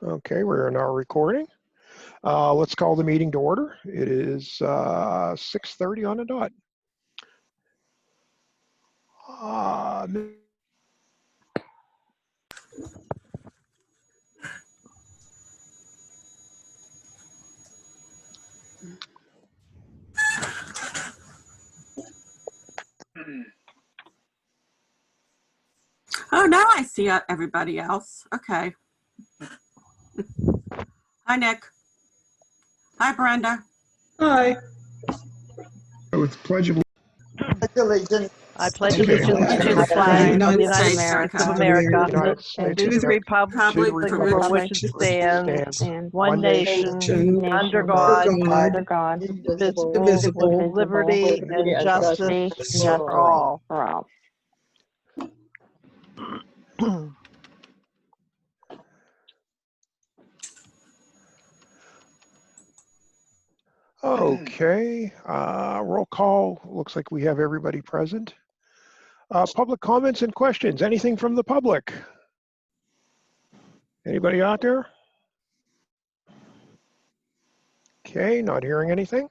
Okay, we're now recording. Let's call the meeting to order. It is 6:30 on the dot. Oh, now I see everybody else. Okay. Hi, Nick. Hi, Brenda. Hi. With pledge of allegiance. I pledge allegiance to the flag of the United States of America and to the republic for which it stands, one nation, under God, indivisible, with liberty and justice for all. Okay, roll call. Looks like we have everybody present. Public comments and questions. Anything from the public? Anybody out there? Okay, not hearing anything.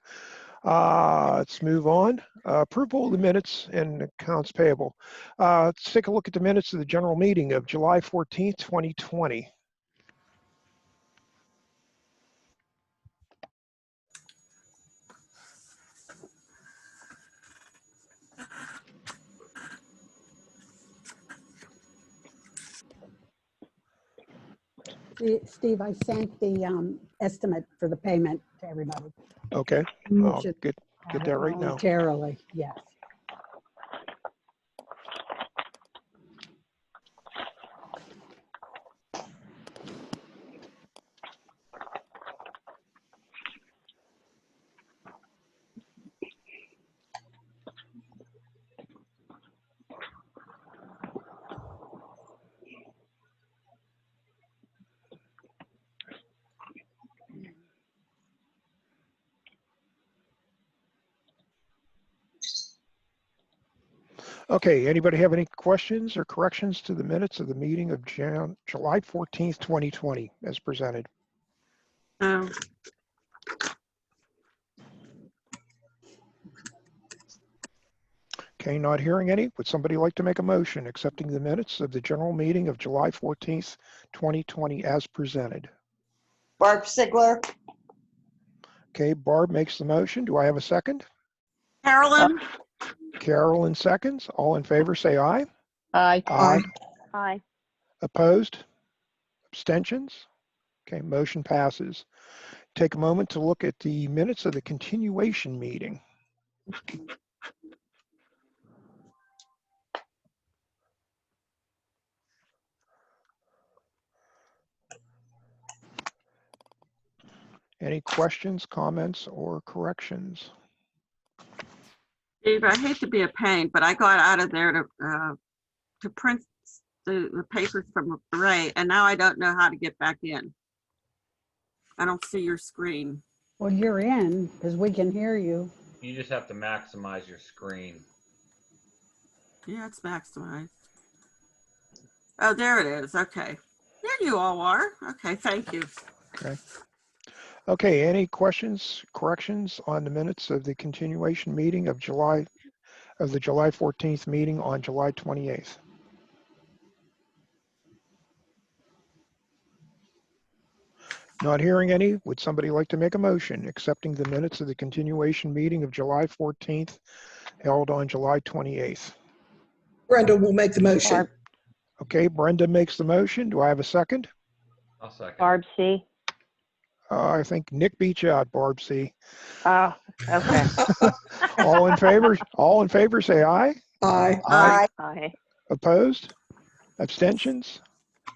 Let's move on. Approval of the minutes and accounts payable. Let's take a look at the minutes of the general meeting of July 14th, 2020. Steve, I sent the estimate for the payment to everybody. Okay, I'll get that right now. Momentarily, yes. Okay, anybody have any questions or corrections to the minutes of the meeting of July 14th, 2020 as presented? Okay, not hearing any. Would somebody like to make a motion accepting the minutes of the general meeting of July 14th, 2020 as presented? Barb Sigler. Okay, Barb makes the motion. Do I have a second? Carolyn. Carolyn seconds. All in favor, say aye. Aye. Aye. Aye. Opposed? Abstentions? Okay, motion passes. Take a moment to look at the minutes of the continuation meeting. Any questions, comments, or corrections? Steve, I hate to be a pain, but I got out of there to print the papers from Ray, and now I don't know how to get back in. I don't see your screen. Well, you're in because we can hear you. You just have to maximize your screen. Yeah, it's maximized. Oh, there it is. Okay. There you all are. Okay, thank you. Okay. Okay, any questions, corrections on the minutes of the continuation meeting of the July 14th meeting on July 28th? Not hearing any. Would somebody like to make a motion accepting the minutes of the continuation meeting of July 14th held on July 28th? Brenda will make the motion. Barb. Okay, Brenda makes the motion. Do I have a second? I'll second. Barb C. I think Nick beat you out, Barb C. Oh, okay. All in favor? All in favor, say aye. Aye. Aye. Aye. Opposed? Abstentions?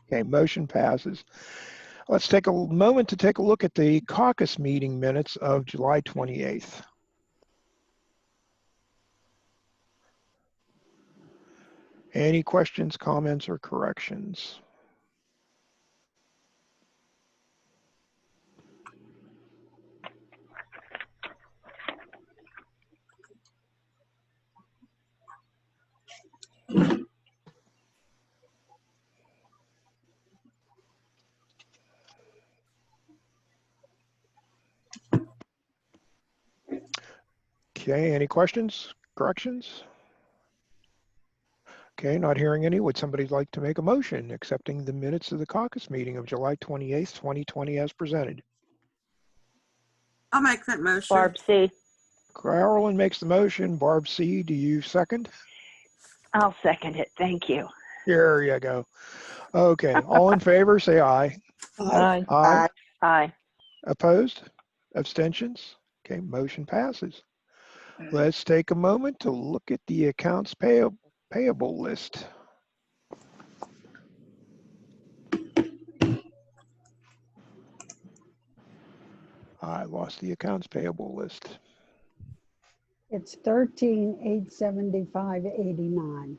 Okay, motion passes. Let's take a moment to take a look at the caucus meeting minutes of July 28th. Any questions, comments, or corrections? Okay, any questions, corrections? Okay, not hearing any. Would somebody like to make a motion accepting the minutes of the caucus meeting of July 28th, 2020 as presented? I'll make that motion. Barb C. Carolyn makes the motion. Barb C, do you second? I'll second it. Thank you. Here you go. Okay, all in favor, say aye. Aye. Aye. Aye. Opposed? Abstentions? Okay, motion passes. Let's take a moment to look at the accounts payable list. I lost the accounts payable list. It's 13,875.89.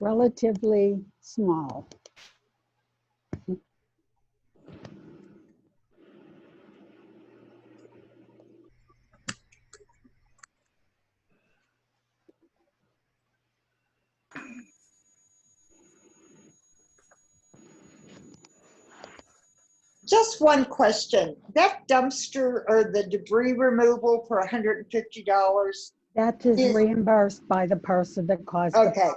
Relatively small. Just one question. That dumpster or the debris removal for $150? That is Is- reimbursed by the person that caused it. Okay.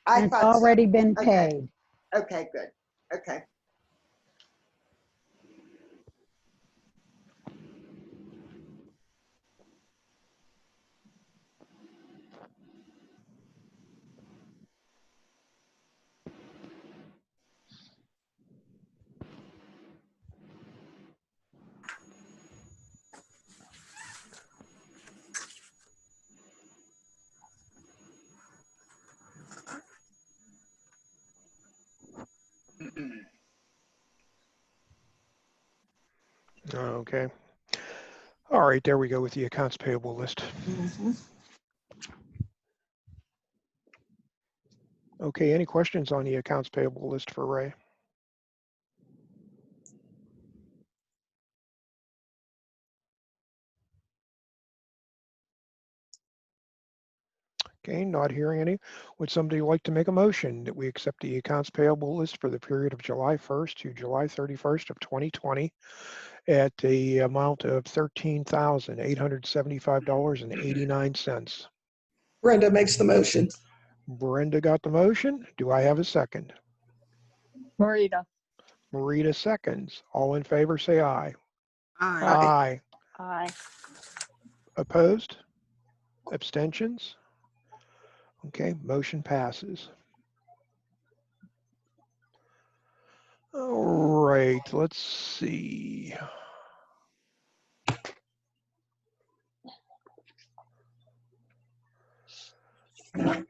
And it's thought so. already been Okay. paid. Okay, good. Okay. Okay. All right, there we go with the accounts payable list. Okay, any questions on the accounts payable list for Ray? Okay, not hearing any. Would somebody like to make a motion that we accept the accounts payable list for the period of July 1st to July 31st of 2020 at the amount of $13,875.89? Brenda makes the motion. Brenda got the motion. Do I have a second? Marita. Marita seconds. All in favor, say aye. Aye. Aye. Aye. Opposed? Abstentions? Okay, motion passes. All right, let's see.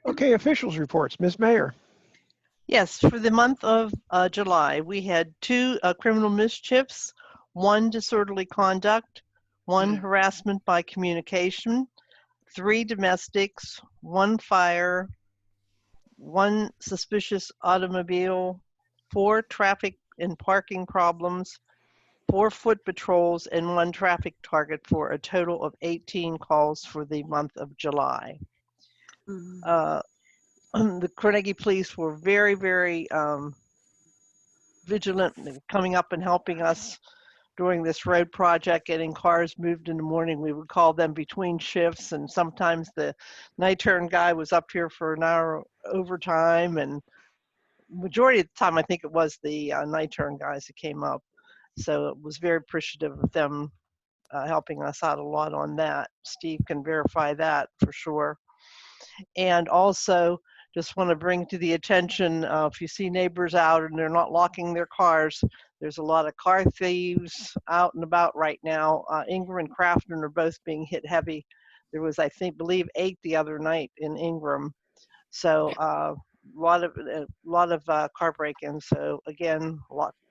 Okay, officials reports. Ms. Mayor. Yes, for the month of July, we had 2 criminal mischiefs, 1 disorderly conduct, 1 harassment by communication, 3 domestics, 1 fire, 1 suspicious automobile, 4 traffic and parking problems, 4 foot patrols, and 1 traffic target for a total of 18 calls for the month of July. The Carnegie Police were very, very vigilant in coming up and helping us during this road project, getting cars moved in the morning. We would call them between shifts, and sometimes the night turn guy was up here for an hour overtime, and majority of the time I think it was the night turn guys that came up. So it was very appreciative of them helping us out a lot on that. Steve can verify that for sure. And also just want to bring to the attention, if you see neighbors out and they're not locking their cars, there's a lot of car thieves out and about right now. Ingram and Crafton are both being hit heavy. There was, I believe 8 the other night in Ingram. So a lot of car break-ins. So again,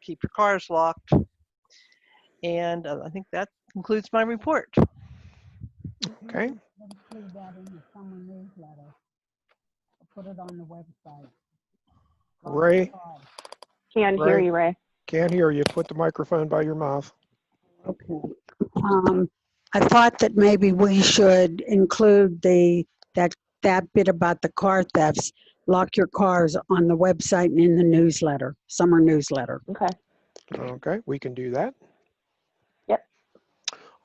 keep your cars locked. And I think that concludes my report. Okay. Include that in the summer newsletter. Put it on the website. Ray. Can't hear you, Ray. Can't hear you. Put the microphone by your mouth. Okay. I thought that maybe we should include that bit about the car thefts. Lock your cars on the website and in the newsletter, summer newsletter. Okay. Okay, we can do that. Yep.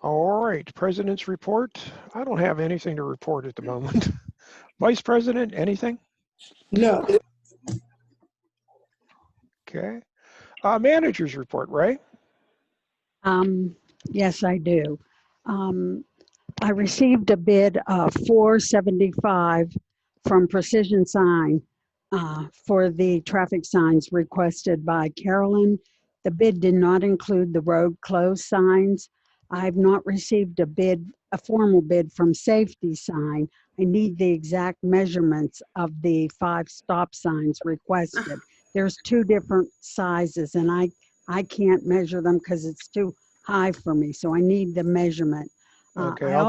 All right, President's report. I don't have anything to report at the moment. Vice President, anything? No, Okay. Manager's report, Ray? Yes, I do. I received a bid of $475 from Precision Sign for the traffic signs requested by Carolyn. The bid did not include the road closed signs. I've not received a formal bid from Safety Sign. I need the exact measurements of the 5 stop signs requested. There's 2 different sizes and I can't measure them because it's too high for me. So I need the measurement. Okay, I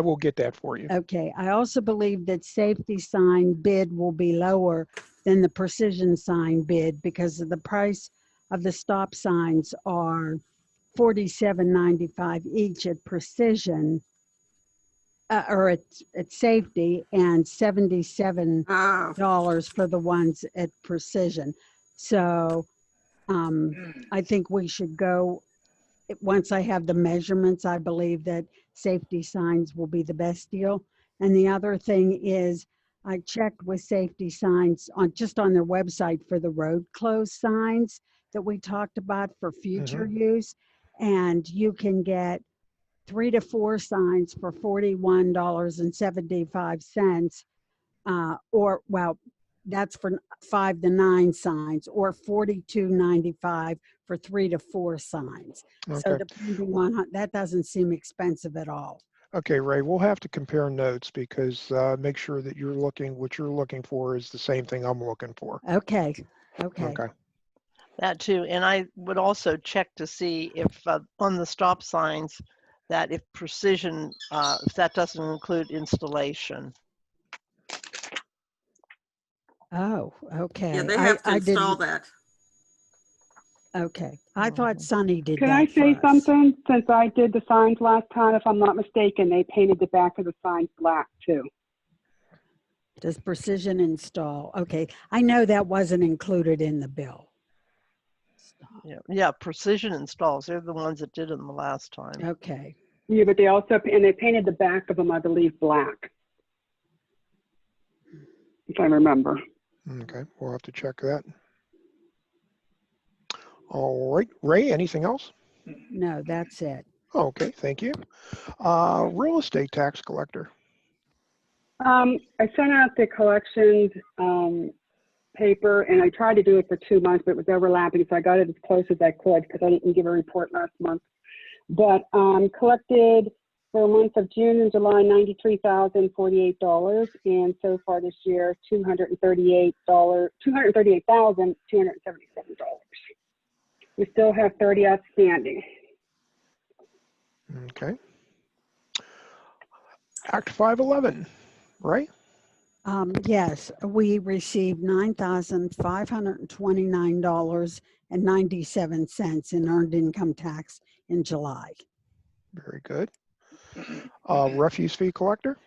will get that for you. I also believe that Safety Sign bid will be lower than the Precision Sign bid because of the price of the stop signs are $47.95 each at Precision, or at Safety, and $77 Oh, for the ones at Precision. So I think we should go, once I have the measurements, I believe that Safety Signs will be the best deal. And the other thing is I checked with Safety Signs just on their website for the road closed signs that we talked about for future use. And you can get 3 to 4 signs for $41.75, or well, that's for 5 to 9 signs, or $42.95 for 3 to 4 signs. So Okay. depending on that, doesn't seem expensive at all. Okay, Ray, we'll have to compare notes because make sure that what you're looking for is the same thing I'm looking for. Okay. Okay. That too. And I would also check to see if on the stop signs that if Precision, if that doesn't include installation. Oh, okay. yeah, they have to I install didn't. that. Okay. I thought Sunny did Can that I say for us. something? Since I did the signs last time, if I'm not mistaken, they painted the back of the signs black too. Does Precision install? Okay. I know that wasn't included in the bill. Yeah, Precision installs. They're the ones that did them the last time. Okay. Yeah, but they also, and they painted the back of them, I believe, black. If I remember. Okay, we'll have to check that. All right, Ray, anything else? No, that's it. Okay, thank you. Real estate tax collector. I sent out the collections paper and I tried to do it for 2 months, but it was overlapping. So I got it as close as I could because I didn't give a report last month. But collected for the month of June and July, $93,048. And so far this year, $238,277. We still have 30 outstanding. Okay. Act 511, right? Yes, we received $9,529.97 in earned income tax in July. Very good. Refuse fee collector.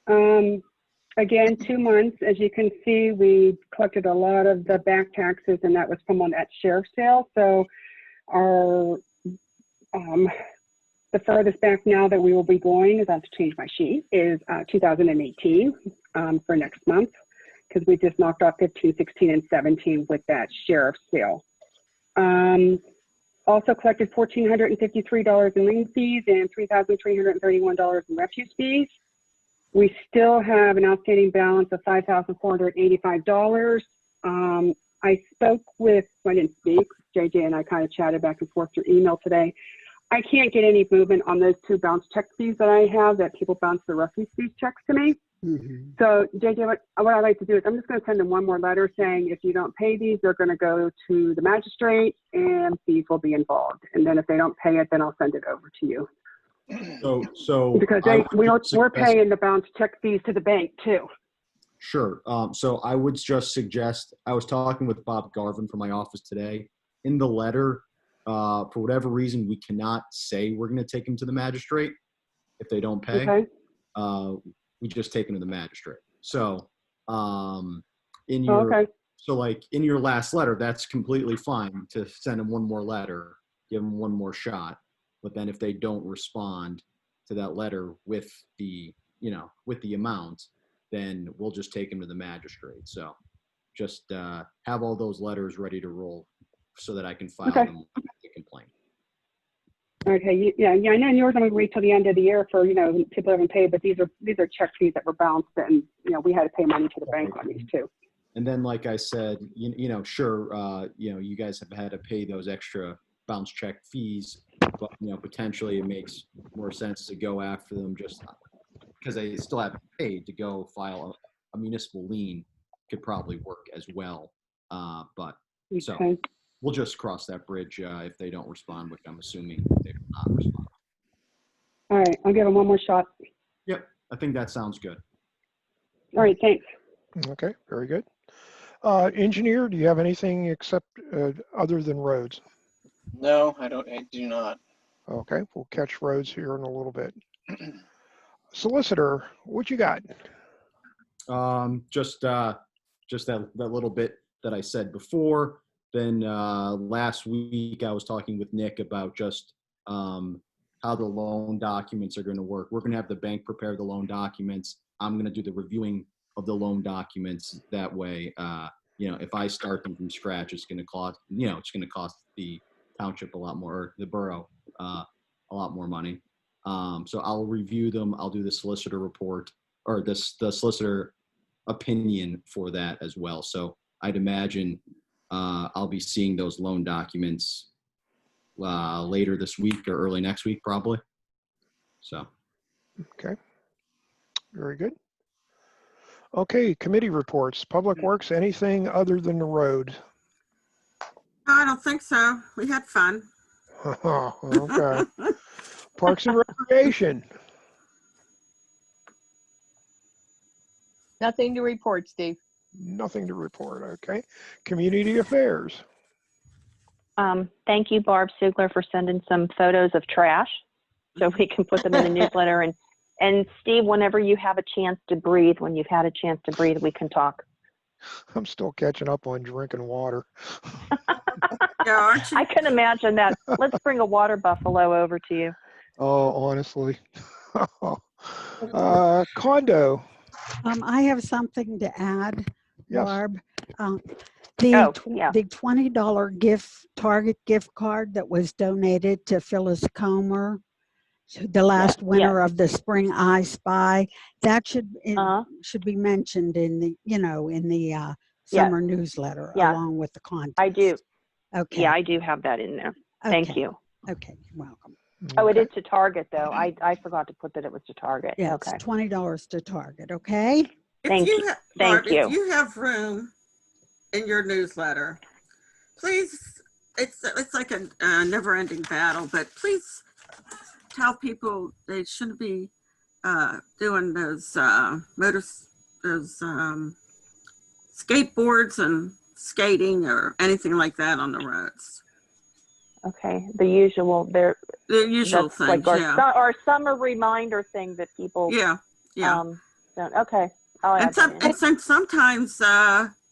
Again, 2 months. As you can see, we collected a lot of the back taxes, and that was from on that sheriff sale. So our the furthest back now that we will be going, is I have to change my sheet, is 2018 for next month, because we just knocked off 15, 16, and 17 with that sheriff sale. Also collected $1,453 in lien fees and $3,331 in refuse fees. We still have an outstanding balance of $5,485. I spoke with, I didn't speak, JJ and I kind of chatted back and forth through email today. I can't get any movement on those 2 bounce check fees that I have that people bounce the refuse fees checks to me. So JJ, what I'd like to do is I'm just going to send them one more letter saying if you don't pay these, they're going to go to the magistrate and fees will be involved. And then if they don't pay it, then I'll send it over to you. So because we're paying the bounce check fees to the bank too. Sure. So I would just suggest, I was talking with Bob Garvin from my office today. In the letter, for whatever reason, we cannot say we're going to take them to the magistrate if they don't pay. Okay. We just take them to the magistrate. So in your so like in your last letter, that's completely fine to send them one more letter, give them one more shot. But then if they don't respond to that letter with the, with the amount, then we'll just take them to the magistrate. So just have all those letters ready to roll so that I can file Okay. them the complaint. Okay, yeah, I know yours only wait till the end of the year for, people haven't paid, but these are check fees that were bounced and, we had to pay money to the bank on these too. And then, like I said, sure, you guys have had to pay those extra bounce check fees, but, potentially it makes more sense to go after them just because they still haven't paid. To go file a municipal lien could probably work as well. But so Okay. we'll just cross that bridge if they don't respond, which I'm assuming they will not respond. All right, I'll give them one more shot. Yep, I think that sounds good. All right, thanks. Okay, very good. Engineer, do you have anything except other than roads? No, I do not. Okay, we'll catch roads here in a little bit. Solicitor, what you got? Just that little bit that I said before. Then last week I was talking with Nick about just how the loan documents are going to work. We're going to have the bank prepare the loan documents. I'm going to do the reviewing of the loan documents. That way, if I start them from scratch, it's going to cost, it's going to cost the township a lot more, or the borough a lot more money. So I'll review them. I'll do the solicitor report or the solicitor opinion for that as well. So I'd imagine I'll be seeing those loan documents later this week or early next week, probably. So. Okay, very good. Okay, committee reports. Public Works, anything other than the road? No, I don't think so. We had fun. Okay. Parks and Recreation. Nothing to report, Steve. Nothing to report. Okay. Community Affairs. Thank you, Barb Sugler, for sending some photos of trash so we can put them in the newsletter. And Steve, whenever you have a chance to breathe, when you've had a chance to breathe, we can talk. I'm still catching up on drinking water. Yeah, aren't you? I can imagine that. Let's bring a water buffalo over to you. Oh, honestly. Condo. I have something to add, Yes. Barb. Yeah. The $20 Target gift card that was donated to Phyllis Comer, the last winner of the Spring I Spy, that should be mentioned in the summer newsletter along with the content. I do. Okay. Yeah, I do have that in there. Thank you. Okay, you're welcome. Oh, it is to Target, though. I forgot to put that it was to Target. Yeah, okay. it's $20 to Target, okay? Thank you. Barb, if you have room in your newsletter, please, it's like a never-ending battle, but please tell people they shouldn't be doing those skateboards and skating or anything like that on the roads. Okay, the usual thing, like our summer reminder thing that people don't. Okay, and sometimes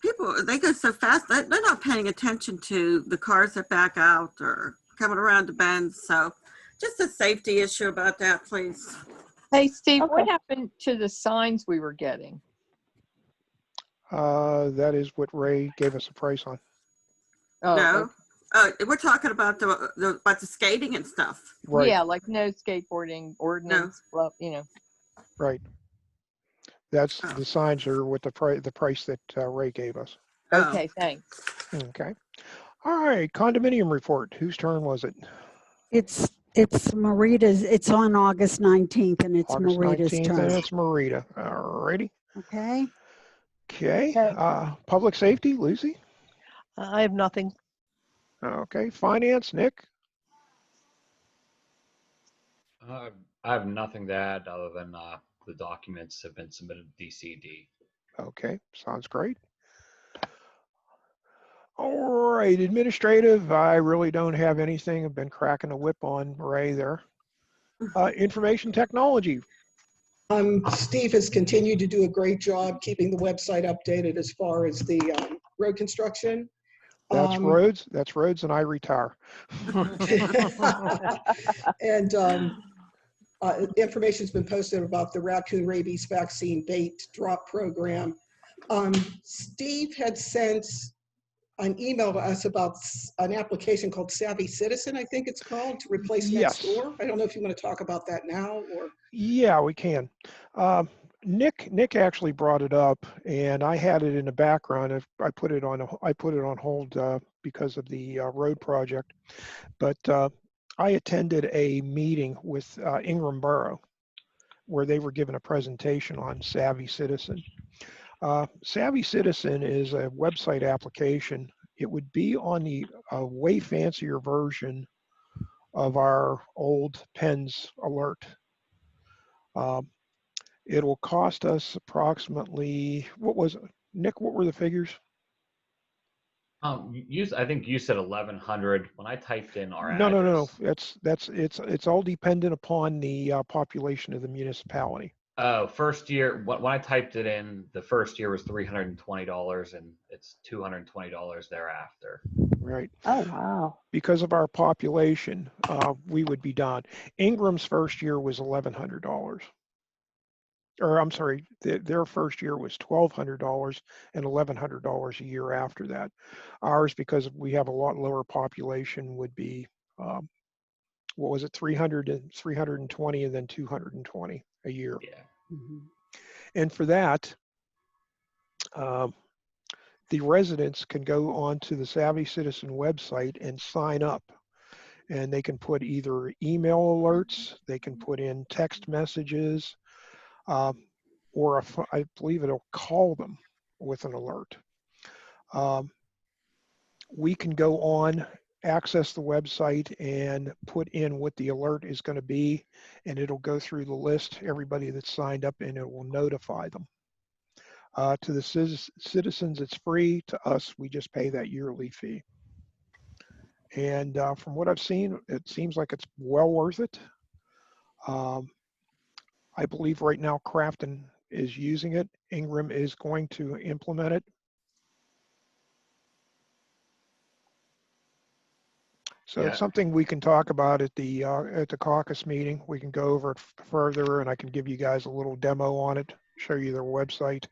people, they go so fast that they're not paying attention to the cars that back out or coming around the bends. So just a safety issue about that, please. Hey, Steve, what happened to the signs we were getting? That is what Ray gave us a price on. Oh, no. We're talking about the skating and stuff. Right. Yeah, like no skateboarding ordinance. No. Well, Right. That's the signs are with the price that Ray gave us. Okay, thanks. Okay. All right. Condominium report. Whose turn was it? It's Marita's. It's on August 19th, and it's August Marita's 19th, turn. and it's Marita. All righty. Okay. Okay. Public safety, Lucy. I have nothing. Okay. Finance, Nick. I have nothing to add other than the documents have been submitted to DCD. Okay. Sounds great. All right. Administrative, I really don't have anything. I've been cracking a whip on Ray there. Information technology. Steve has continued to do a great job keeping the website updated as far as the road construction. That's roads and I retire. And information's been posted about the raccoon rabies vaccine bait drop program. Steve had sent an email to us about an application called Savvy Citizen, I think it's called, to replace Yes. Nextdoor. I don't know if you want to talk about that now or. Yeah, we can. Nick actually brought it up, and I had it in the background. I put it on hold because of the road project. But I attended a meeting with Ingram Borough where they were given a presentation on Savvy Citizen. Savvy Citizen is a website application. It would be on the way fancier version of our old Pens alert. It'll cost us approximately, what was it? Nick, what were the figures? I think you said 1,100 when I typed in our No. address. It's all dependent upon the population of the municipality. Oh, first year, when I typed it in, the first year was $320 and it's $220 thereafter. Right. Oh, wow. Because of our population, we would be down. Ingram's first year was $1,100. Or I'm sorry, their first year was $1,200 and $1,100 a year after that. Ours, because we have a lot lower population, would be, what was it, 320 and then 220 a year. Yeah. Mhm. And for that, the residents can go onto the Savvy Citizen website and sign up. And they can put either email alerts, they can put in text messages, or I believe it'll call them with an alert. We can go on, access the website, and put in what the alert is going to be, and it'll go through the list, everybody that's signed up, and it will notify them. To the citizens, it's free. To us, we just pay that yearly fee. And from what I've seen, it seems like it's well worth it. I believe right now Crafton is using it. Ingram is going to implement it. So Yeah. it's something we can talk about at the caucus meeting. We can go over it further, and I can give you guys a little demo on it, show you their website.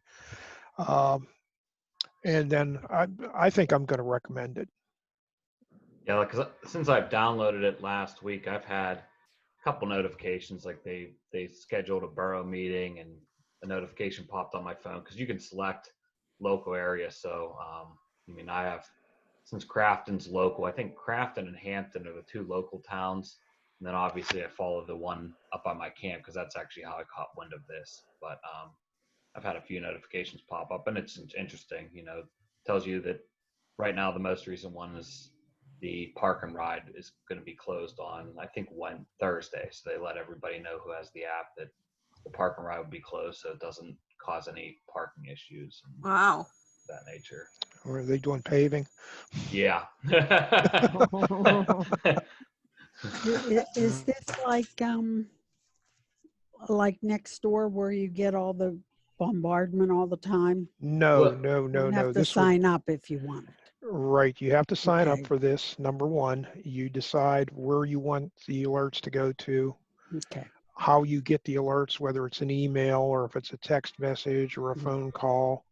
And then I think I'm going to recommend it. Yeah, because since I've downloaded it last week, I've had a couple notifications, like they scheduled a borough meeting and a notification popped on my phone because you can select local area. So, I mean, I have, since Crafton's local, I think Crafton and Hampton are the two local towns. And then obviously I follow the one up on my camp because that's actually how I caught wind of this. But I've had a few notifications pop up, and it's interesting, tells you that right now the most recent one is the park and ride is going to be closed on, I think, Thursday. So they let everybody know who has the app that the park and ride would be closed, so it doesn't cause any parking issues. Wow. That nature. Or are they doing paving? Yeah. Is this like next door where you get all the bombardment all the time? No. You have to sign up if you want it. Right, you have to sign Okay. up for this. Number one, you decide where you want the alerts to go to, Okay. how you get the alerts, whether it's an email or if it's a text message or a phone call.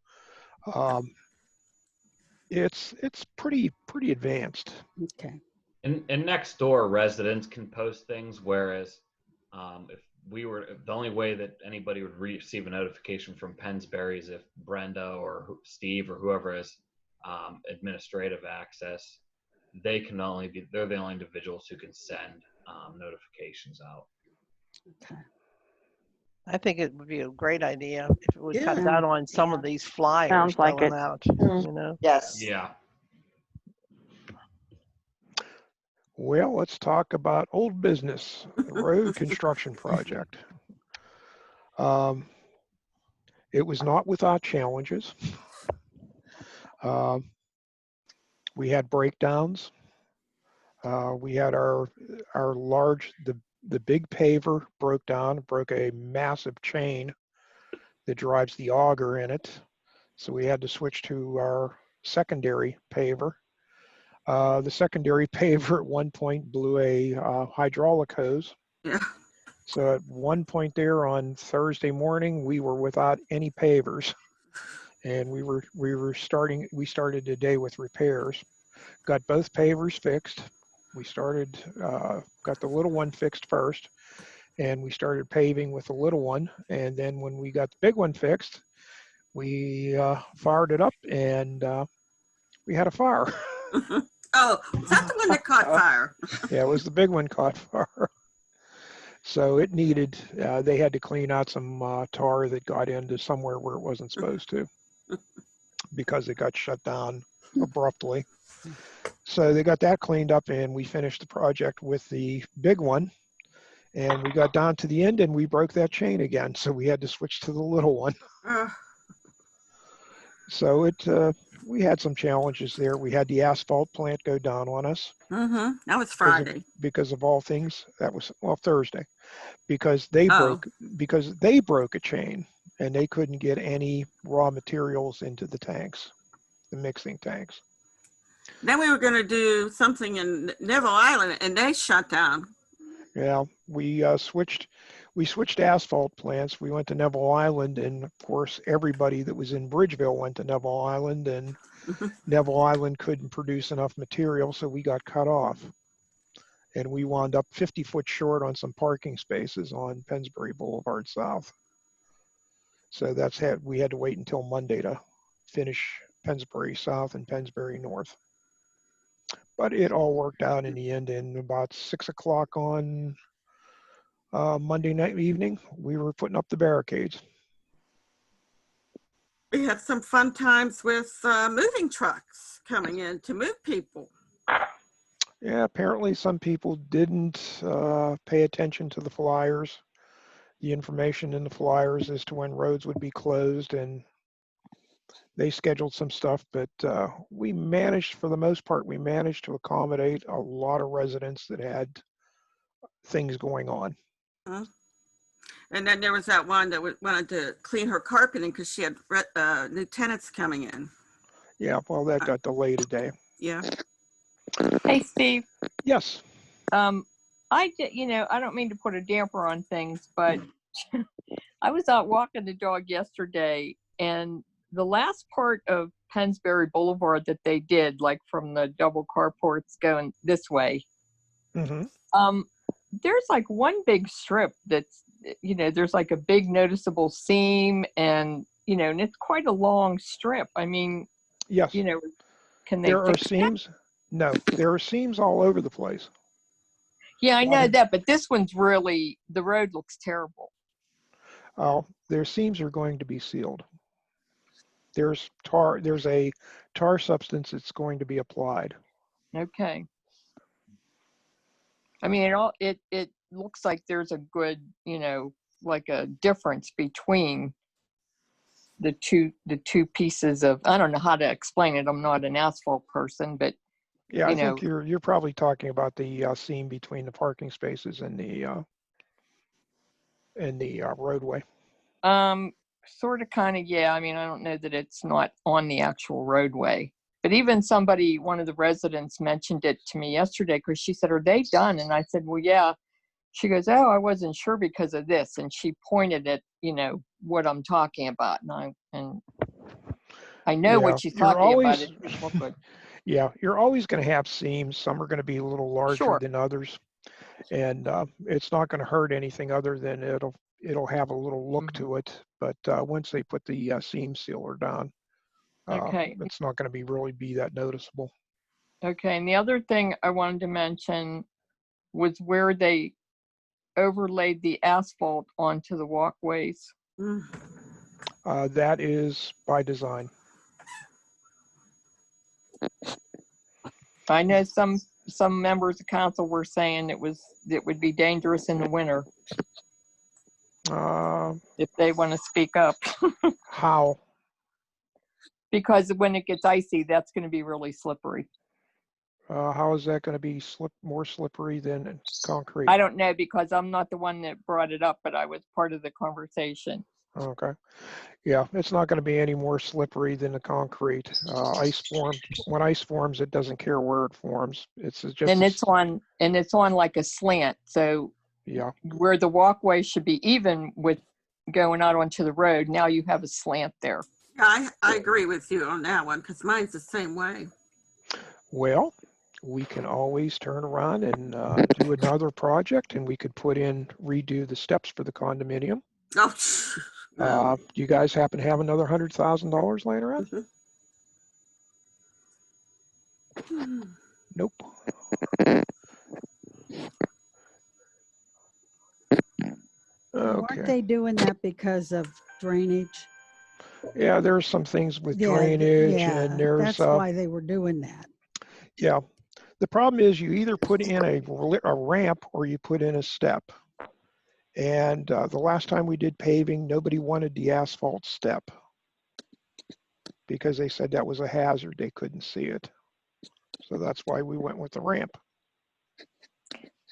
It's pretty advanced. Okay. And next door, residents can post things, whereas if the only way that anybody would receive a notification from Pennsbury is if Brenda or Steve or whoever has administrative access. They're the only individuals who can send notifications out. Okay. I think it would be a great idea if it would cut Yeah. down on some of these flyers Sounds like going it. out, Yes. Yeah. Well, let's talk about old business, the road construction project. It was not without challenges. We had breakdowns. We had our the big paver broke down, broke a massive chain that drives the auger in it. So we had to switch to our secondary paver. The secondary paver at one point blew a hydraulic hose. Yeah. So at one point there on Thursday morning, we were without any pavers, and we started the day with repairs. Got both pavers fixed. We started, got the little one fixed first, and we started paving with the little one. And then when we got the big one fixed, we fired it up, and we had a fire. Oh, is that the one that caught fire? Yeah, it was the big one caught fire. So it needed, they had to clean out some tar that got into somewhere where it wasn't supposed to because it got shut down abruptly. So they got that cleaned up, and we finished the project with the big one. And we got down to the end, and we broke that chain again. So we had to switch to the little one. So we had some challenges there. We had the asphalt plant go down on us. Mm-hmm. That was Friday. Because of all things, that was, well, Thursday. Because they broke a chain, and they couldn't get any raw materials into the tanks, the mixing tanks. Then we were going to do something in Neville Island, and they shut down. Yeah, we switched asphalt plants. We went to Neville Island, and of course, everybody that was in Bridgeville went to Neville Island, and Neville Island couldn't produce enough material, so we got cut off. And we wound up 50 foot short on some parking spaces on Pennsbury Boulevard South. So we had to wait until Monday to finish Pennsbury South and Pennsbury North. But it all worked out in the end. And about 6 o'clock on Monday night evening, we were putting up the barricades. We had some fun times with moving trucks coming in to move people. Yeah, apparently some people didn't pay attention to the flyers, the information in the flyers as to when roads would be closed, and they scheduled some stuff, but we managed, for the most part, we managed to accommodate a lot of residents that had things going on. And then there was that one that wanted to clean her carpeting because she had new tenants coming in. Yeah, well, that got delayed a day. Yeah. Hey, Steve. Yes. I don't mean to put a damper on things, but I was out walking the dog yesterday, and the last part of Pennsbury Boulevard that they did, like from the double carports going this way, there's like one big strip that's, there's like a big noticeable seam, and, and it's quite a long strip. I mean, yes. Can they There are fix seams? that? No, there are seams all over the place. Yeah, I know that, but this one's really, the road looks terrible. Oh, their seams are going to be sealed. There's a tar substance that's going to be applied. Okay. I mean, it looks like there's a good, like a difference between the two pieces of, I don't know how to explain it. I'm not an asphalt person, but yeah, I think you're probably talking about the seam between the parking spaces and the roadway. Sort of, kind of, yeah. I mean, I don't know that it's not on the actual roadway, but even one of the residents mentioned it to me yesterday because she said, "Are they done?" And I said, "Well, yeah." She goes, "Oh, I wasn't sure because of this," and she pointed at what I'm talking about, and I know what she's talking about. It doesn't look good. Yeah, you're always going to have seams. Some are going to be a little larger than others, and it's not going to hurt anything other than it'll have a little look to it. But once they put the seam sealer down, it's not going to really be that noticeable. Okay, and the other thing I wanted to mention was where they overlaid the asphalt onto the walkways. That is by design. I know some members of council were saying it would be dangerous in the winter. If they want to speak up. How? Because when it gets icy, that's going to be really slippery. How is that going to be more slippery than concrete? I don't know, because I'm not the one that brought it up, but I was part of the conversation. Okay. Yeah, it's not going to be any more slippery than the concrete. When ice forms, it doesn't care where it forms. It's just. And it's on like a slant. So yeah, where the walkway should be even with going out onto the road, now you have a slant there. Yeah, I agree with you on that one because mine's the same way. Well, we can always turn around and do another project, and we could redo the steps for the condominium. Oh, no. Do you guys happen to have another $100,000 laying around? Nope. Weren't they doing that because of drainage? Yeah, there's some things with drainage, and there's that's why they were doing that. Yeah, the problem is you either put in a ramp or you put in a step. And the last time we did paving, nobody wanted the asphalt step because they said that was a hazard. They couldn't see it. So that's why we went with the ramp.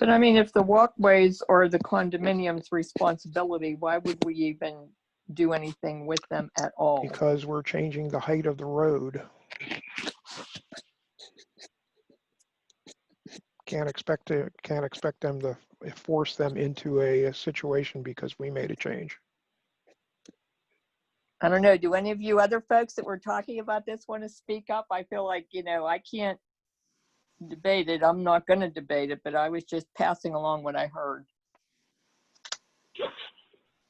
But I mean, if the walkways are the condominium's responsibility, why would we even do anything with them at all? Because we're changing the height of the road. Can't expect them to force them into a situation because we made a change. I don't know. Do any of you other folks that were talking about this want to speak up? I feel like, I can't debate it. I'm not going to debate it, but I was just passing along what I heard.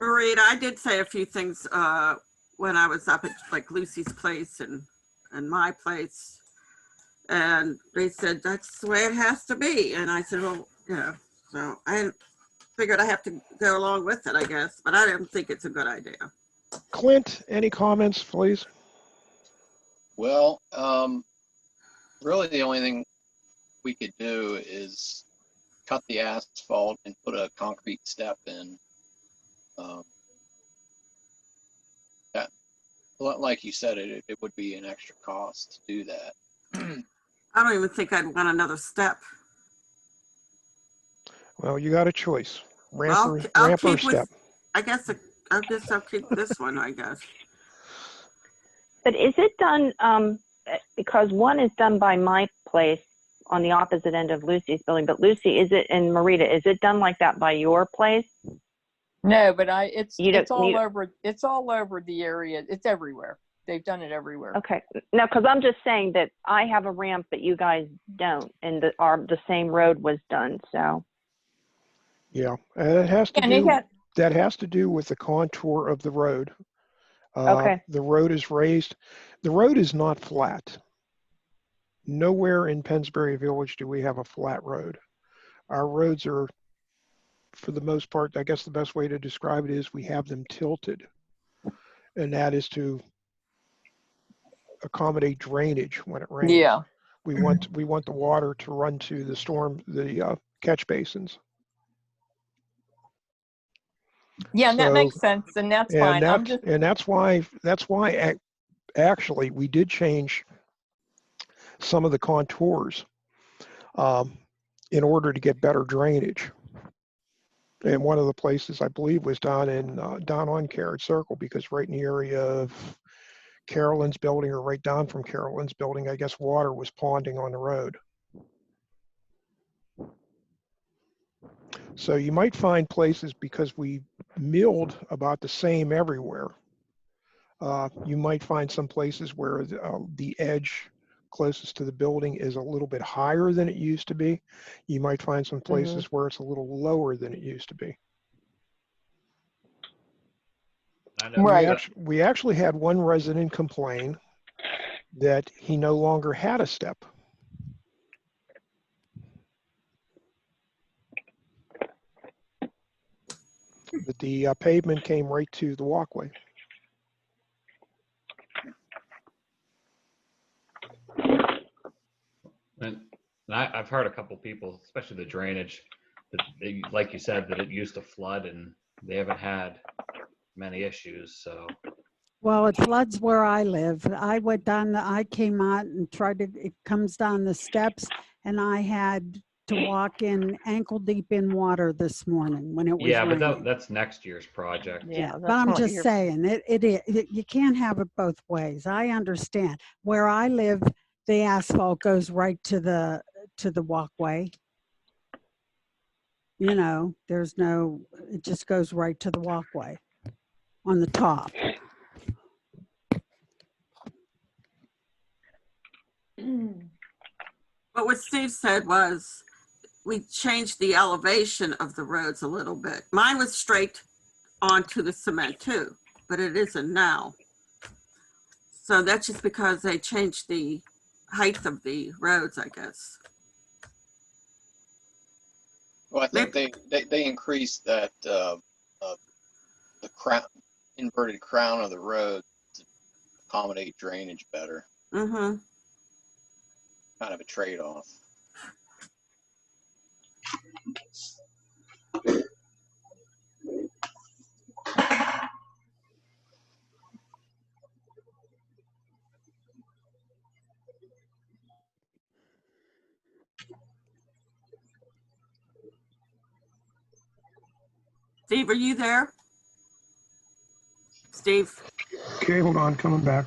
Marita, I did say a few things when I was up at like Lucy's place and my place. And they said, that's the way it has to be. And I said, well, so I figured I have to go along with it, I guess, but I don't think it's a good idea. Clint, any comments, please? Well, really the only thing we could do is cut the asphalt and put a concrete step in. That, like you said, it would be an extra cost to do that. I don't even think I'd want another step. Well, you got a choice. Ramp I'll or keep step. I guess I'll keep this one, I guess. But is it done, because one is done by my place on the opposite end of Lucy's building, but Lucy, and Marita, is it done like that by your place? No, but it's all over the area. It's everywhere. They've done it everywhere. Okay. No, because I'm just saying that I have a ramp that you guys don't, and the same road was done, so. Yeah, and it has to that has to do with the contour of the road. Okay. The road is raised. The road is not flat. Nowhere in Pennsbury Village do we have a flat road. Our roads are, for the most part, I guess the best way to describe it is we have them tilted. And that is to accommodate drainage when it rains. Yeah. We want the water to run to the catch basins. Yeah, and that makes sense, and that's fine. That's why actually we did change some of the contours in order to get better drainage. And one of the places I believe was down on Carrot Circle, because right in the area of Carolyn's building, or right down from Carolyn's building, I guess water was ponding on the road. So you might find places, because we milled about the same everywhere, you might find some places where the edge closest to the building is a little bit higher than it used to be. You might find some places where it's a little lower than it used to be. I know. Right. We actually had one resident complain that he no longer had a step. That the pavement came right to the walkway. And I've heard a couple people, especially the drainage, that they, like you said, that it used to flood and they haven't had many issues. So. Well, it floods where I live. I went down, I came out and it comes down the steps, and I had to walk in ankle deep in water this morning when it was Yeah, but raining. that's next year's project. Yeah, but that's I'm not just your- saying, you can't have it both ways. I understand. Where I live, the asphalt goes right to the walkway. You know, it just goes right to the walkway on the top. But what Steve said was, we changed the elevation of the roads a little bit. Mine was straight onto the cement too, but it isn't now. So that's just because they changed the height of the roads, I guess. Well, I think they increased that the crown, inverted crown of the road to accommodate drainage better. Mm-hmm. Kind of a trade-off. Steve, are you there? Steve? Okay, hold on, coming back.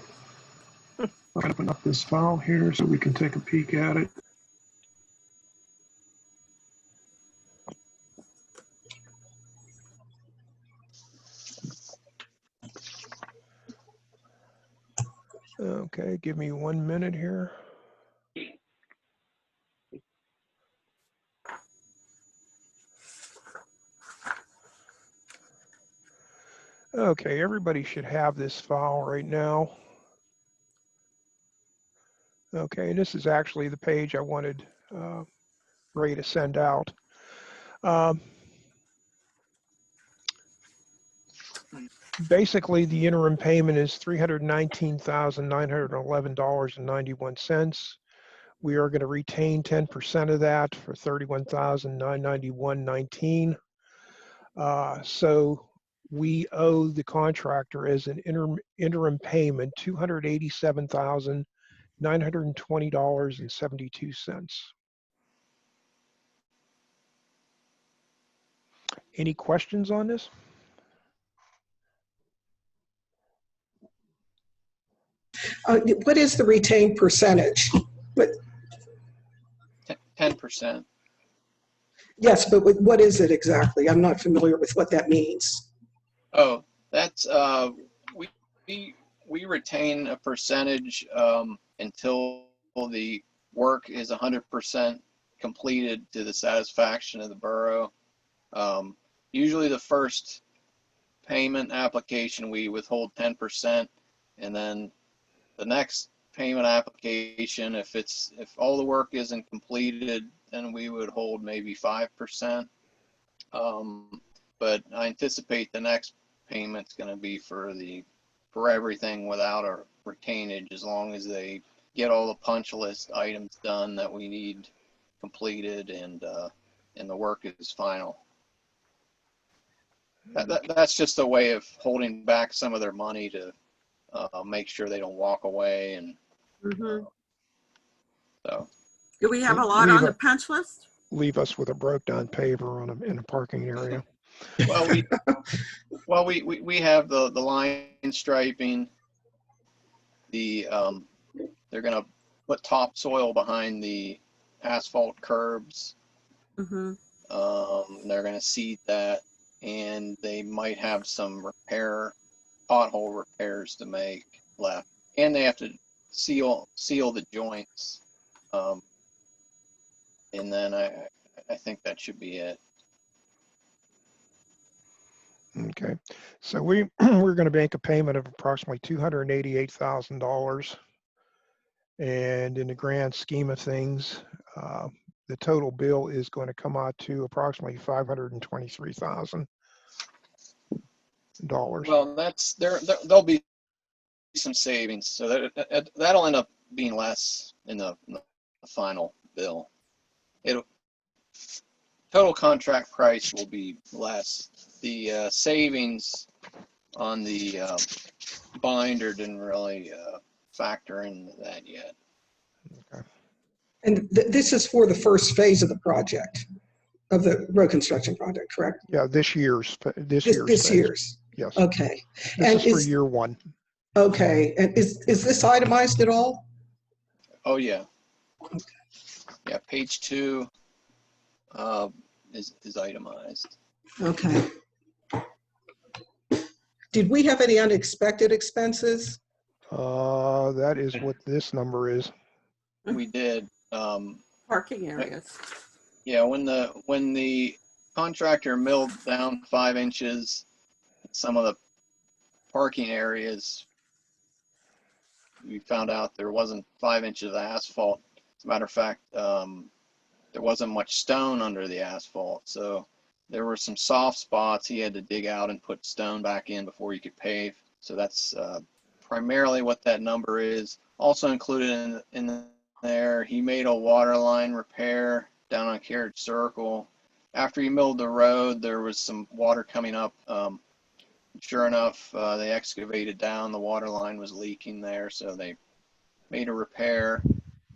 I'm gonna open up this file here so we can take a peek at it. Okay, give me 1 minute here. Okay, everybody should have this file right now. Okay, and this is actually the page I wanted Ray to send out. Basically, the interim payment is $319,911.91. We are going to retain 10% of that for $31,991.19. So we owe the contractor as an interim payment $287,920.72. Any questions on this? What is the retained percentage? But 10%. yes, but what is it exactly? I'm not familiar with what that means. Oh, that's we retain a percentage until the work is 100% completed to the satisfaction of the borough. Usually the first payment application we withhold 10%, and then the next payment application, if all the work isn't completed, then we would hold maybe 5%. But I anticipate the next payment's going to be for everything without a retainage, as long as they get all the punch list items done that we need completed, and the work is final. That's just a way of holding back some of their money to make sure they don't walk away. And so, do we have a lot on the punch list? Leave us with a broke down paver in a parking area. Well, we have the line striping. They're gonna put topsoil behind the asphalt curbs. They're gonna seed that, and they might have some pothole repairs to make left, and they have to seal the joints. And then I think that should be it. Okay, so we're going to make a payment of approximately $288,000, and in the grand scheme of things, the total bill is going to come out to approximately $523,000. Well, there'll be some savings, so that'll end up being less in the final bill. Total contract price will be less. The savings on the binder didn't really factor into that yet. Okay. And this is for the first phase of the project, of the road construction project, correct? Yeah, this year's This phase. year's. Yes. Okay. This And is for year one. okay. And is this itemized at all? Oh, yeah. Yeah, page 2 is itemized. Okay. Did we have any unexpected expenses? That is what this number is. We did. Parking areas. Yeah, when the contractor milled down 5 inches, some of the parking areas, we found out there wasn't 5 inches of asphalt. As a matter of fact, there wasn't much stone under the asphalt, so there were some soft spots he had to dig out and put stone back in before he could pave. So that's primarily what that number is. Also included in there, he made a water line repair down on Carriage Circle. After he milled the road, there was some water coming up. Sure enough, they excavated down, the water line was leaking there, so they made a repair.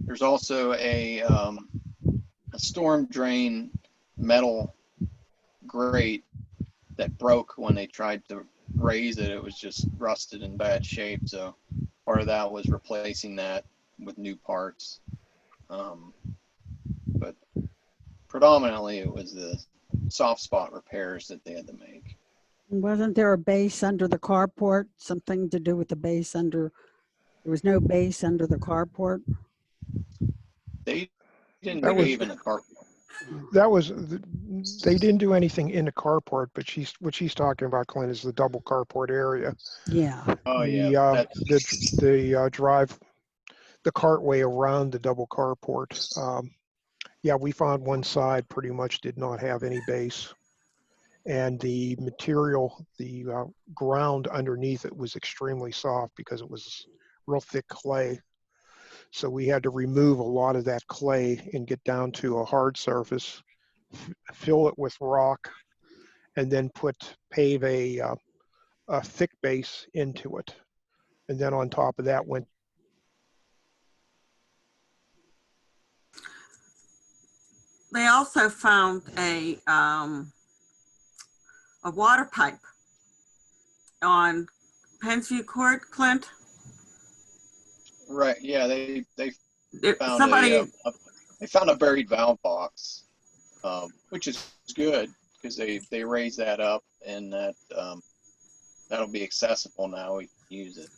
There's also a storm drain metal grate that broke when they tried to raise it. It was just rusted in bad shape, so part of that was replacing that with new parts. But predominantly it was the soft spot repairs that they had to make. Wasn't there a base under the carport? Something to do with the base under, there was no base under the carport? They didn't That was- pave in the carport. That was, they didn't do anything in the carport, but what she's talking about, Clint, is the double carport area. Yeah. Oh The, yeah. drive, the cartway around the double carport. Yeah, we found one side pretty much did not have any base. And the material, the ground underneath it was extremely soft because it was real thick clay. So we had to remove a lot of that clay and get down to a hard surface, fill it with rock, and then pave a thick base into it. And then on top of that went. They also found a water pipe on Pennsbury Court, Clint. Right. Yeah. They found Somebody, they found a buried valve box, which is good because they raised that up, and that'll be accessible now. We can use it.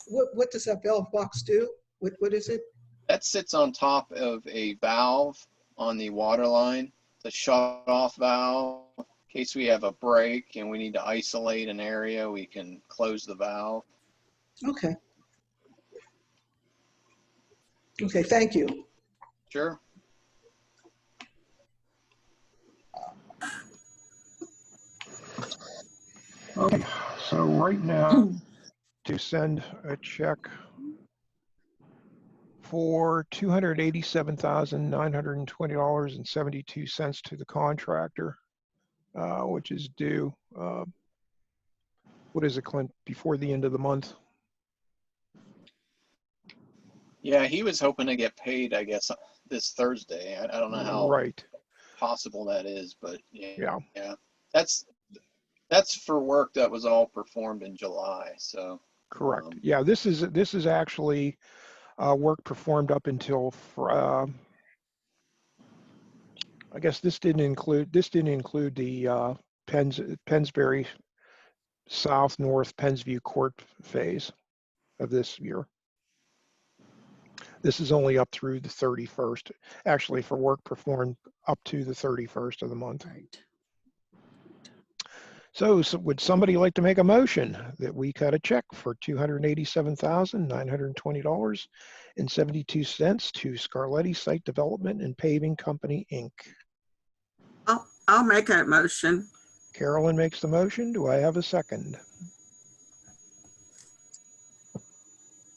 What does that valve box do? What is it? That sits on top of a valve on the water line, the shut-off valve. In case we have a break and we need to isolate an area, we can close the valve. Okay. Okay, thank you. Sure. Okay, so right now to send a check for $287,920.72 to the contractor, which is due, what is it, Clint, before the end of the month? Yeah, he was hoping to get paid, I guess, this Thursday. I don't know how Right. possible that is, but Yeah. That's for work that was all performed in July. So Correct. Yeah, this is actually work performed up until I guess this didn't include the Pennsbury South North Pennsview Court phase of this year. This is only up through the 31st, actually, for work performed up to the 31st of the month. Right. So would somebody like to make a motion that we cut a check for $287,920.72 to Scarletti Site Development and Paving Company, Inc.? I'll make that motion. Carolyn makes the motion. Do I have a second?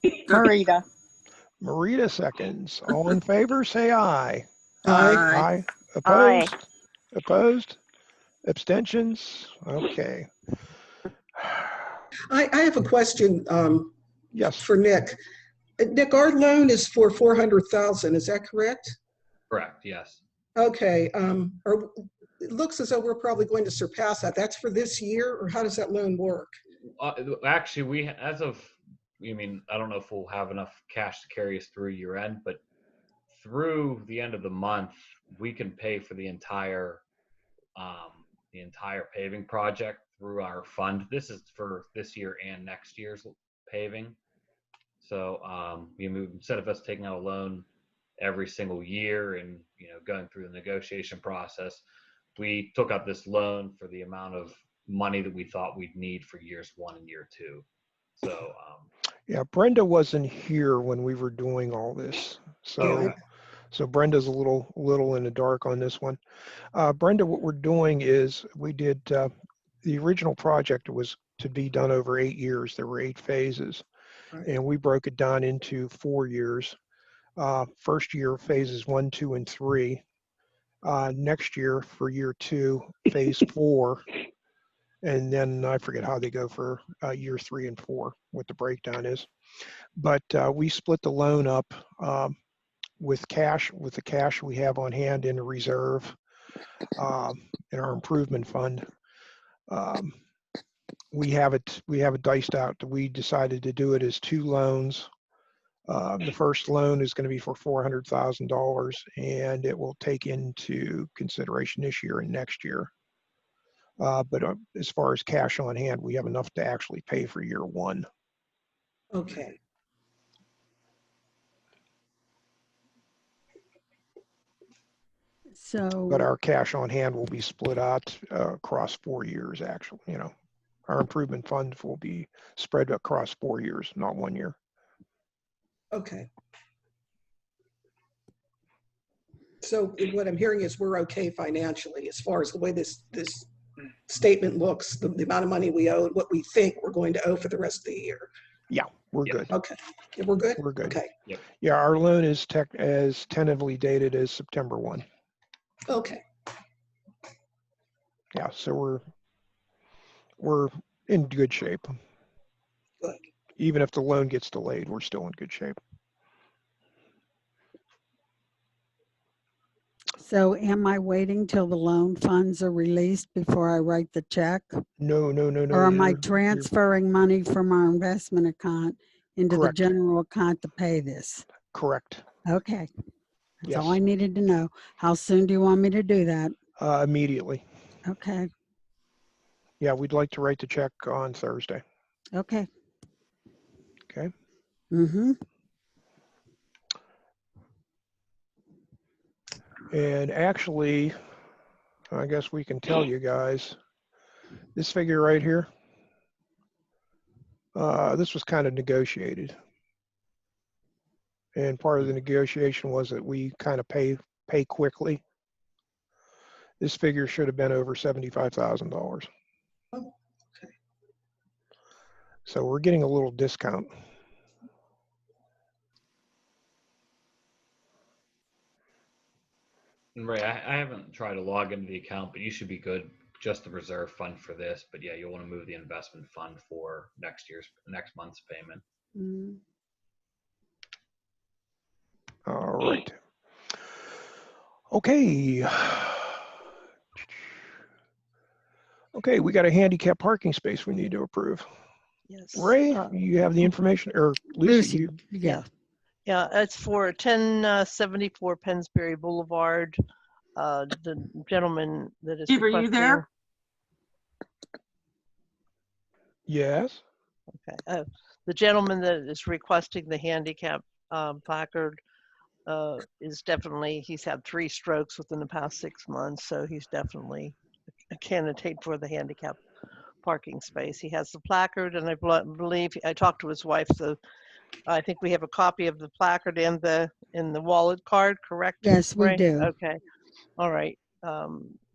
Marita. Marita seconds. All in favor, say aye. Aye. Aye. Opposed? Opposed? Abstentions? Okay. I have a question Yes. for Nick. Nick, our loan is for 400,000, is that correct? Correct, yes. Okay, it looks as though we're probably going to surpass that. That's for this year, or how does that loan work? Actually, we, as of, I mean, I don't know if we'll have enough cash to carry us through year end, but through the end of the month, we can pay for the entire paving project through our fund. This is for this year and next year's paving. So instead of us taking out a loan every single year and going through the negotiation process, we took out this loan for the amount of money that we thought we'd need for years 1 and year 2. So Yeah, Brenda wasn't here when we were doing all this, so Yeah. so Brenda's a little in the dark on this one. Brenda, what we're doing is we did the original project was to be done over 8 years. There were 8 phases, Right. and we broke it down into 4 years. First year, phases 1, 2, and 3. Next year, for year 2, phase 4. And then I forget how they go for year 3 and 4, what the breakdown is. But we split the loan up with the cash we have on hand in a reserve in our improvement fund. We have it diced out. We decided to do it as 2 loans. The first loan is going to be for $400,000, and it will take into consideration this year and next year. But as far as cash on hand, we have enough to actually pay for year 1. Okay. So, But our cash on hand will be split out across 4 years, actually. Our improvement fund will be spread across 4 years, not 1 year. Okay. So what I'm hearing is we're okay financially as far as the way this statement looks, the amount of money we owe, what we think we're going to owe for the rest of the year. Yeah, we're good. Okay. Yeah, we're good? We're good. Okay. Yep. Yeah, our loan is as tentatively dated as September 1. Okay. Yeah, so we're in good shape. Good. Even if the loan gets delayed, we're still in good shape. so am I waiting till the loan funds are released before I write the check? No. Or am I you're transferring money from our investment account into the Correct. general account to pay this? correct. Okay. That's all Yes. I needed to know. How soon do you want me to do that? Immediately. Okay. Yeah, we'd like to write the check on Thursday. Okay. Okay. Mm-hmm. And actually, I guess we can tell you guys, this figure right here, this was kind of negotiated. And part of the negotiation was that we kind of pay quickly. This figure should have been over $75,000. Oh, okay. So we're getting a little discount. Ray, I haven't tried to log into the account, but you should be good. Just the reserve fund for this, but yeah, you'll want to move the investment fund for next month's payment. Mm. All right. Okay. Okay, we got a handicap parking space we need to approve. Yes. Ray, you have the information, or Lucy? Yeah. Yeah, it's for 1074 Pennsbury Boulevard. The gentleman that is Steve, are you there? Yes. Okay. The gentleman that is requesting the handicap placard he's had 3 strokes within the past 6 months, so he's definitely a candidate for the handicap parking space. He has the placard, and I believe I talked to his wife, so I think we have a copy of the placard and in the wallet card, correct? Yes, we Ray? do. Okay. All right.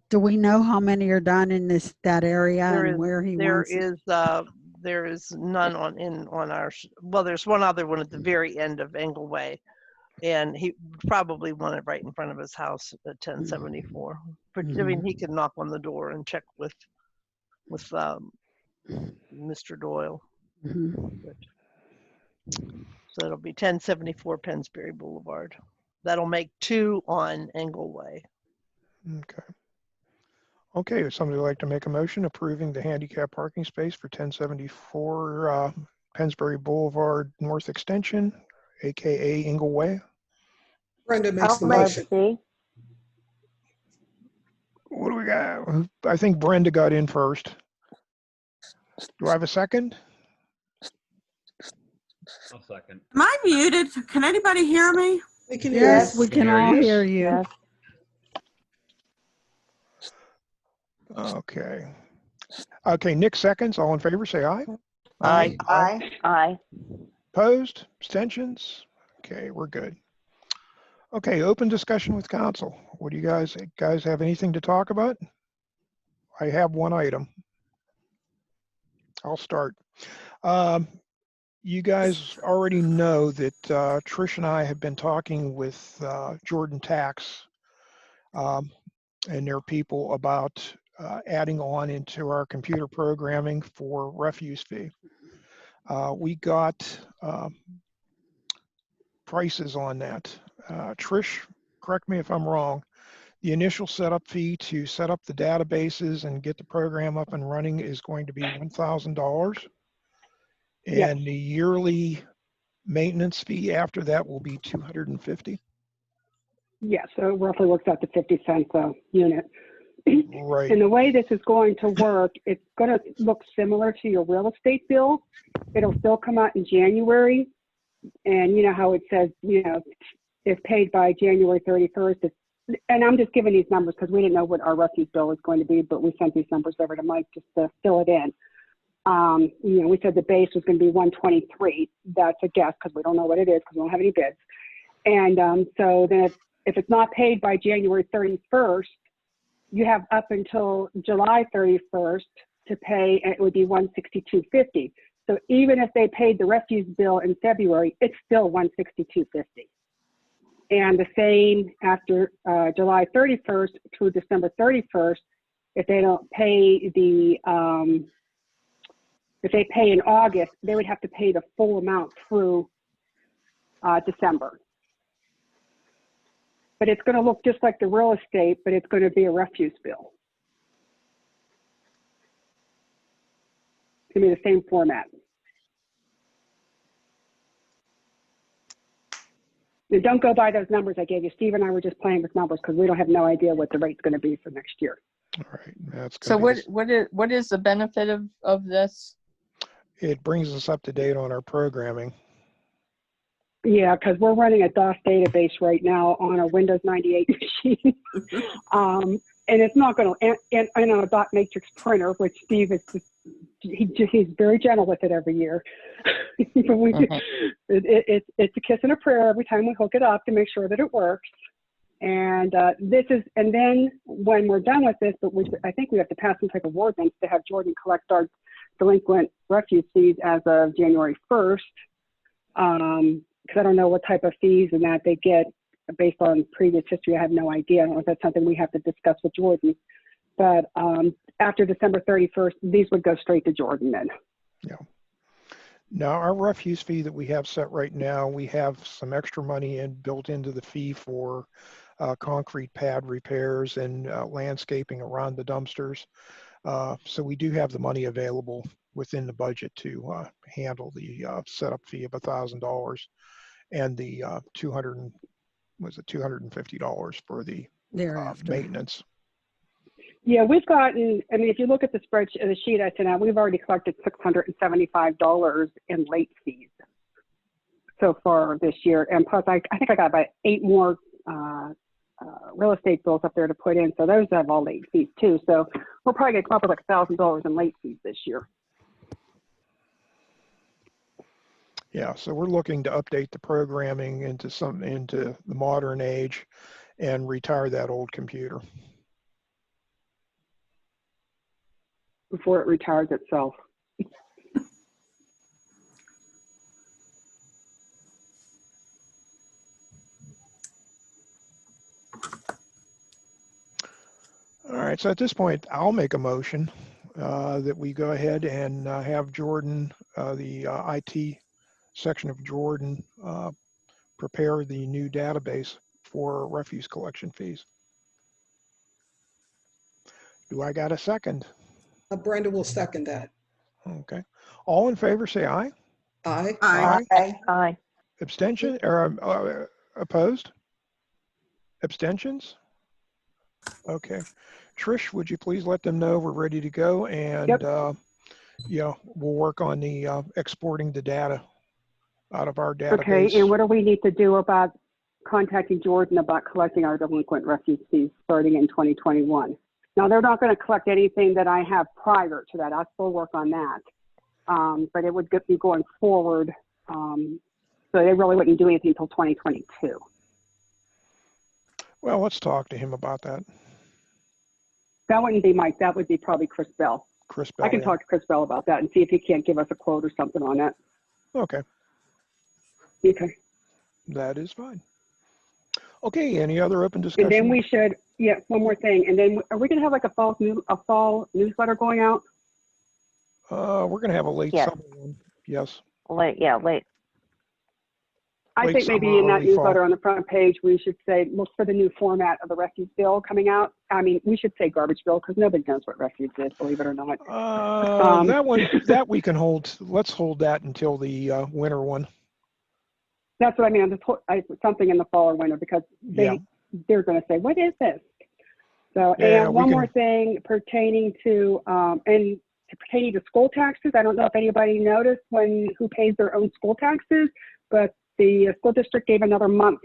Do we know how many are done in that area and where he wants it? There is none on our, well, there's one other one at the very end of Engle Way, and he probably want it right in front of his house at 1074. But I mean, he can knock on the door and check with Mr. Doyle. Mm-hmm. So it'll be 1074 Pennsbury Boulevard. That'll make 2 on Engle Way. Okay. Okay, would somebody like to make a motion approving the handicap parking space for 1074 Pennsbury Boulevard North Extension, AKA Ingle Way? Brenda makes the I'll make motion. C. What do we got? I think Brenda got in first. Do I have a second? I'll second. Am I muted? Can anybody hear me? We can hear Yes, you. we can all hear you. Yes. Okay. Okay, Nick seconds. All in favor, say aye. Aye. Aye. Aye. Opposed? Abstentions? Okay, we're good. Okay, open discussion with council. What do you guys have anything to talk about? I have one item. I'll start. You guys already know that Trish and I have been talking with Jordan Tax and their people about adding on into our computer programming for refuse fee. We got prices on that. Trish, correct me if I'm wrong, the initial setup fee to set up the databases and get the program up and running is going to be $1,000. Yes. And the yearly maintenance fee after that will be $250. Yeah, so it roughly works out to 50 cents a unit. Right. And the way this is going to work, it's going to look similar to your real estate bill. It'll still come out in January. And you know how it says, you know, if paid by January 31st, and I'm just giving these numbers because we didn't know what our refuse bill was going to be, but we sent these numbers over to Mike just to fill it in. You know, we said the base was going to be 123. That's a guess because we don't know what it is because we don't have any bids. And so then if it's not paid by January 31st, you have up until July 31st to pay, and it would be $162.50. So even if they paid the refuse bill in February, it's still $162.50. And the same after July 31st through December 31st, if they don't pay the, if they pay in August, they would have to pay the full amount through December. But it's going to look just like the real estate, but it's going to be a refuse bill. It's going to be the same format. And don't go by those numbers I gave you. Steve and I were just playing with numbers because we don't have no idea what the rate's going to be for next year. All right. That's So good. what is the benefit of this? It brings us up to date on our programming. Yeah, because we're running a DOS database right now on a Windows 98 machine. And it's not going to, and on a dot matrix printer, which Steve is just, he's very gentle with it every year. But we, it's a kiss and a prayer every time we hook it up to make sure that it works. And and then when we're done with this, but I think we have to pass some type of ordinance to have Jordan collect our delinquent refuse fees as of January 1st. Because I don't know what type of fees and that they get based on previous history. I have no idea. I don't know if that's something we have to discuss with Jordan. But after December 31st, these would go straight to Jordan then. Yeah. Now, our refuse fee that we have set right now, we have some extra money built into the fee for concrete pad repairs and landscaping around the dumpsters. So we do have the money available within the budget to handle the setup fee of $1,000 and the $250 for the maintenance. Yeah, we've gotten, I mean, if you look at the spreadsheet, the sheet I sent out, we've already collected $675 in late fees so far this year. And plus, I think I got about 8 more real estate bills up there to put in. So those have all late fees too. So we're probably going to come up with like $1,000 in late fees this year. Yeah, so we're looking to update the programming into the modern age and retire that old computer. Before it retires itself. All right, so at this point, I'll make a motion that we go ahead and have Jordan, the IT section of Jordan prepare the new database for refuse collection fees. Do I got a second? Brenda will second that. Okay. All in favor, say aye. Aye. Aye. Aye. Abstention or opposed? Abstentions? Okay. Trish, would you please let them know we're ready to go, and yeah, we'll work on the exporting the data out of our database. Okay, and what do we need to do about contacting Jordan about collecting our delinquent refuse fees starting in 2021? Now, they're not going to collect anything that I have prior to that. I'll still work on that. But it would be going forward. So they really wouldn't do anything until 2022. Well, let's talk to him about that. That wouldn't be Mike. That would be probably Chris Bell. Chris Bell. I can talk to Chris Bell about that and see if he can't give us a quote or something on that. Okay. Okay. That is fine. Okay, any other open discussion? And then we should, yeah, one more thing. And then are we going to have like a fall newsletter going out? We're going to have a late Yes. summer one. Yes. Late. I Late think maybe summer, in that early newsletter fall. on the front page, we should say, look for the new format of the refuse bill coming out. I mean, we should say garbage bill because nobody knows what refuse is, believe it or not. That one, that we can hold. Let's hold that until the winter one. That's what I mean. Something in the fall or winter because they're going to say, what is this? So, Yeah, and one more thing pertaining to, pertaining to school taxes. I don't know if anybody noticed who pays their own school taxes, but the school district gave another month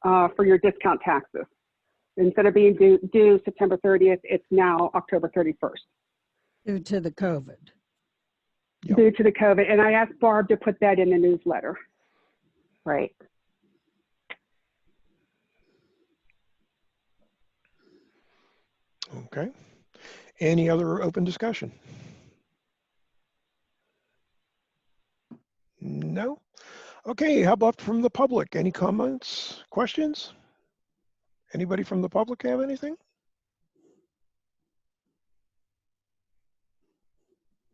for your discount taxes. Instead of being due September 30th, it's now October 31st. Due to the COVID. Yep. Due to the COVID. And I asked Barb to put that in the newsletter. Right. Okay. Any other open discussion? No? Okay, how about from the public? Any comments, questions? Anybody from the public have anything?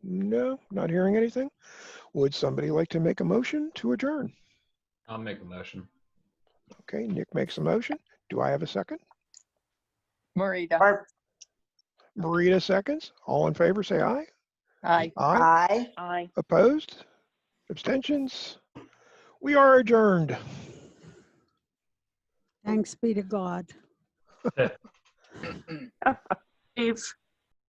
No, not hearing anything. Would somebody like to make a motion to adjourn? I'll make a motion. Okay, Nick makes a motion. Do I have a second? Marita. Marita seconds. All in favor, say aye. Aye. Aye. Aye. Opposed? Abstentions? We are adjourned. Thanks be to God. Steve.